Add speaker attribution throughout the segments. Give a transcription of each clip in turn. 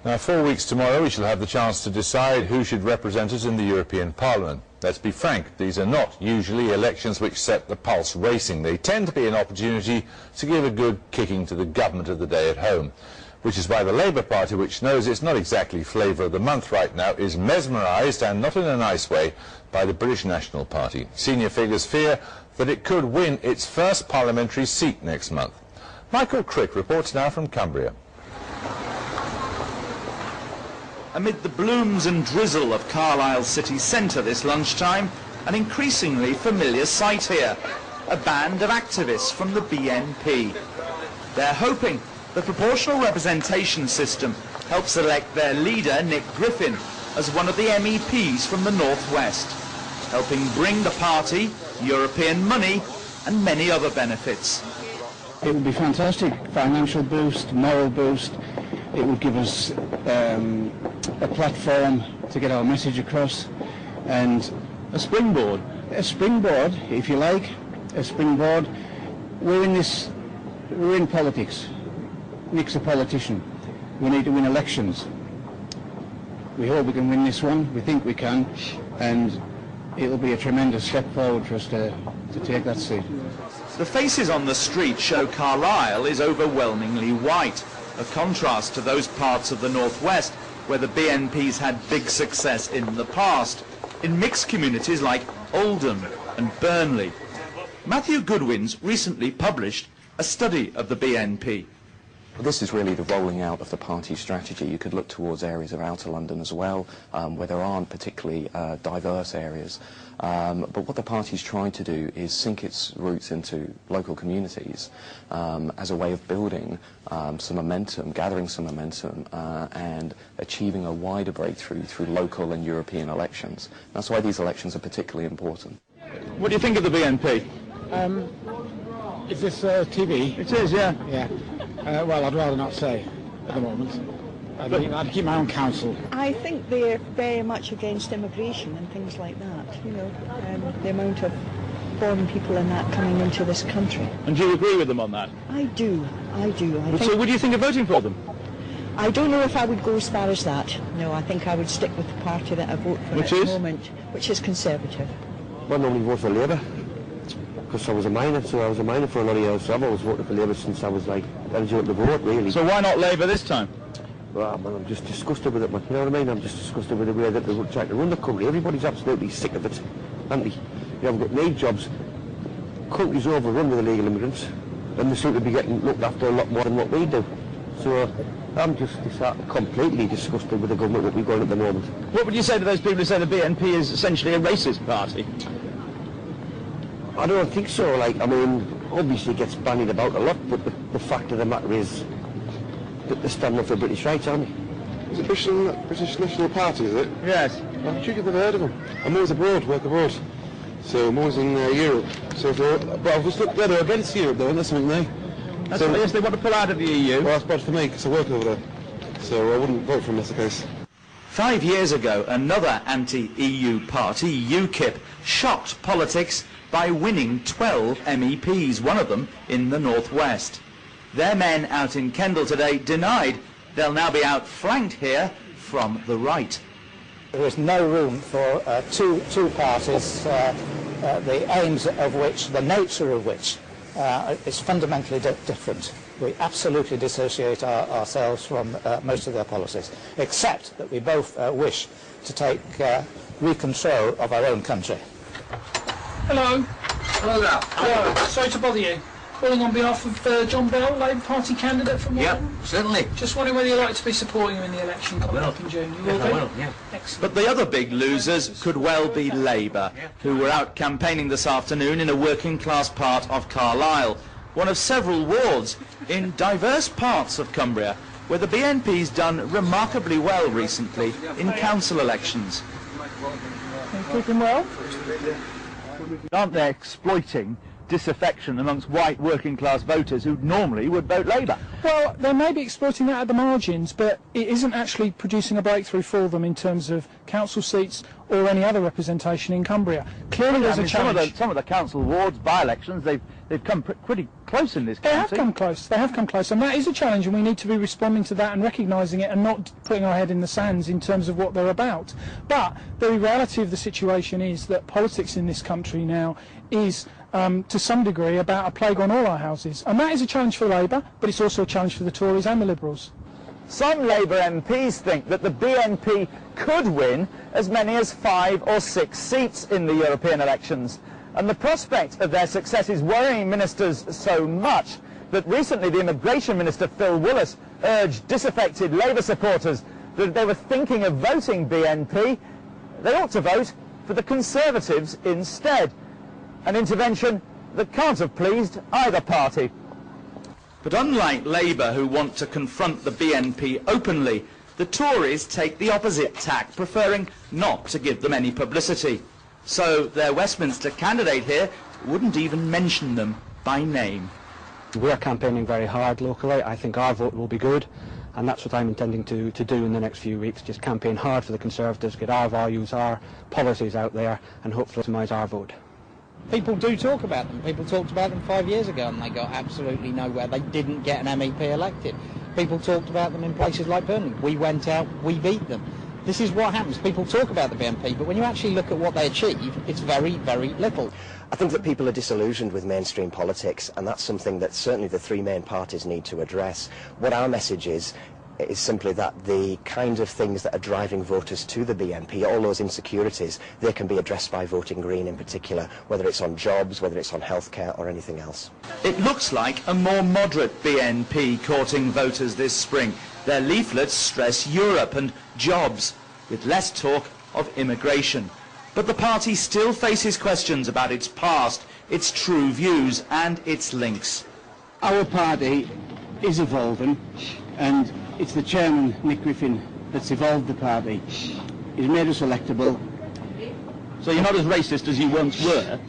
Speaker 1: Now, 4 weeks tomorrow, we shall have the chance to decide who should represent us in the European Parliament. Let's be frank, these are not usually elections which set the pulse racing. They tend to be an opportunity to give a good kicking to the government of the day at home, which is why the Labour Party, which knows it's not exactly flavour of the month right now, is mesmerised, and not in a nice way, by the British National Party. Senior figures fear that it could win its first parliamentary seat next month. Michael Crick reports now from Cumbria.
Speaker 2: Amid the blooms and drizzle of Carlisle city centre this lunchtime, an increasingly familiar sight here, a band of activists from the BNP. They're hoping the proportional representation system helps elect their leader, Nick Griffin, as one of the MEPs from the North West, helping bring the party European money and many other benefits.
Speaker 3: It would be fantastic, financial boost, moral boost. It would give us a platform to get our message across, and
Speaker 2: a springboard.
Speaker 3: A springboard, if you like, a springboard. We're in politics. Nick's a politician. We need to win elections. We hope we can win this one. We think we can, and it'll be a tremendous step forward for us to take that seat.
Speaker 2: The faces on the street show Carlisle is overwhelmingly white, a contrast to those parts of the Northwest where the BNP's had big success in the past, in mixed communities like Oldham and Burnley. Matthew Goodwin's recently published a study of the BNP.
Speaker 4: Well, this is really the rolling out of the party strategy. You could look towards areas of outer London as well, where there aren't particularly diverse areas. But what the party's trying to do is sink its roots into local communities as a way of building some momentum, gathering some momentum, and achieving a wider breakthrough through local and European elections. That's why these elections are particularly important.
Speaker 2: What do you think of the BNP?
Speaker 3: Is this TV?
Speaker 2: It is, yeah.
Speaker 3: Yeah. Well, I'd rather not say at the moment. I'd keep my own counsel.
Speaker 5: I think they're very much against immigration and things like that, you know, the amount of foreign people and that coming into this country.
Speaker 2: And do you agree with them on that?
Speaker 5: I do.
Speaker 2: So would you think of voting for them?
Speaker 5: I don't know if I would go as far as that. No, I think I would stick with the party that I vote for at the moment, which is Conservative.
Speaker 6: Well, I normally vote for Labour, because I was a minor, so I was a minor for a lot of years, so I've always voted for Labour since I was like eligible to vote, really.
Speaker 2: So why not Labour this time?
Speaker 6: Well, man, I'm just disgusted with it, man. You know what I mean? I'm just disgusted with the way that they're trying to run the country. Everybody's absolutely sick of it, aren't they? You haven't got any jobs. Country's overrun with illegal immigrants, and they seem to be getting looked after a lot more than what we do. So I'm just completely disgusted with the government that we've got at the moment.
Speaker 2: What would you say to those people who say the BNP is essentially a racist party?
Speaker 6: I don't think so. Like, I mean, obviously it gets bandied about a lot, but the fact of the matter is that they're standing up for British rights, aren't they?
Speaker 7: Is it British National Party, is it?
Speaker 2: Yes.
Speaker 7: I'm sure you've never heard of them. I'm always abroad, work abroad. So I'm always in Europe. So but I've just looked they're against Europe though, and that's something they.
Speaker 2: That's so, yes, they want to pull out of the EU.
Speaker 7: Well, that's bad for me, because I work over there. So I wouldn't vote for them, that's the case.
Speaker 2: 5 years ago, another anti-EU party, UKIP, shocked politics by winning 12 MEPs, one of them in the Northwest. Their men out in Kendal today denied they'll now be outflanked here from the right.
Speaker 8: There is no room for two parties, the aims of which, the nature of which, is fundamentally different. We absolutely dissociate ourselves from most of their policies, except that we both wish to take re-control of our own country.
Speaker 9: Hello. Hello there. Hello. Sorry to bother you. Calling on behalf of John Bell, Labour Party candidate from Wigton.
Speaker 10: Yep, certainly.
Speaker 9: Just wondering whether you'd like to be supporting him in the election coming up in June. You will be?
Speaker 10: I will, yeah.
Speaker 9: Excellent.
Speaker 2: But the other big losers could well be Labour, who were out campaigning this afternoon in a working-class part of Carlisle, one of several wards in diverse parts of Cumbria, where the BNP's done remarkably well recently in council elections.
Speaker 5: Keeping well?
Speaker 2: Aren't they exploiting disaffection amongst white working class voters who normally would vote Labour.
Speaker 9: Well, they may be exploiting that at the margins, but it isn't actually producing a breakthrough for them in terms of council seats or any other representation in Cumbria. Clearly there's a challenge.
Speaker 2: Some of the council wards, by-elections, they've come pretty close in this county.
Speaker 9: They have come close, and that is a challenge, and we need to be responding to that and recognising it and not putting our head in the sands in terms of what they're about. But the reality of the situation is that politics in this country now is to some degree about a plague on all our houses, and that is a challenge for Labour, but it's also a challenge for the Tories and the Liberals.
Speaker 2: Some Labour MPs think that the BNP could win as many as 5 or 6 seats in the European elections, and the prospect of their success is worrying ministers so much that recently the Immigration Minister Phil Willis urged disaffected Labour supporters that if they were thinking of voting BNP, they ought to vote for the Conservatives instead, an intervention that can't have pleased either party. But unlike Labour, who want to confront the BNP openly, the Tories take the opposite tack, preferring not to give them any publicity. So their Westminster candidate here wouldn't even mention them by name.
Speaker 10: We're campaigning very hard locally. I think our vote will be good, and that's what I'm intending to do in the next few weeks, just campaign hard for the Conservatives, get our values, our policies out there, and hopefully optimise our vote.
Speaker 11: People do talk about them. People talked about them 5 years ago and they got absolutely nowhere. They didn't get an MEP elected. People talked about them in places like Birmingham. We went out, we beat them. This is what happens. People talk about the BNP, but when you actually look at what they achieve, it's very, very little.
Speaker 12: I think that people are disillusioned with mainstream politics, and that's something that certainly the three main parties need to address. What our message is simply that the kind of things that are driving voters to the BNP, all those insecurities, they can be addressed by voting Green in particular, whether it's on jobs, whether it's on healthcare or anything else.
Speaker 2: It looks like a more moderate BNP courting voters this spring. Their leaflets stress Europe and jobs, with less talk of immigration. But the party still faces questions about its past, its true views and its links.
Speaker 3: Our party is evolving, and it's the chairman, Nick Griffin, that's evolved the party. He's made us electable.
Speaker 2: So you're not as racist as you once were?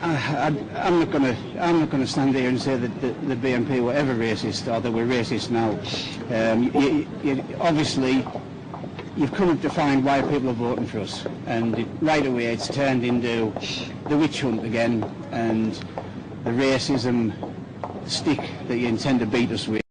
Speaker 3: I'm not going to stand here and say that the BNP were ever racist or that we're racist now. Obviously, you've come up to find why people are voting for us, and right away it's turned into the witch hunt again and the racism stick that you intend to beat us with.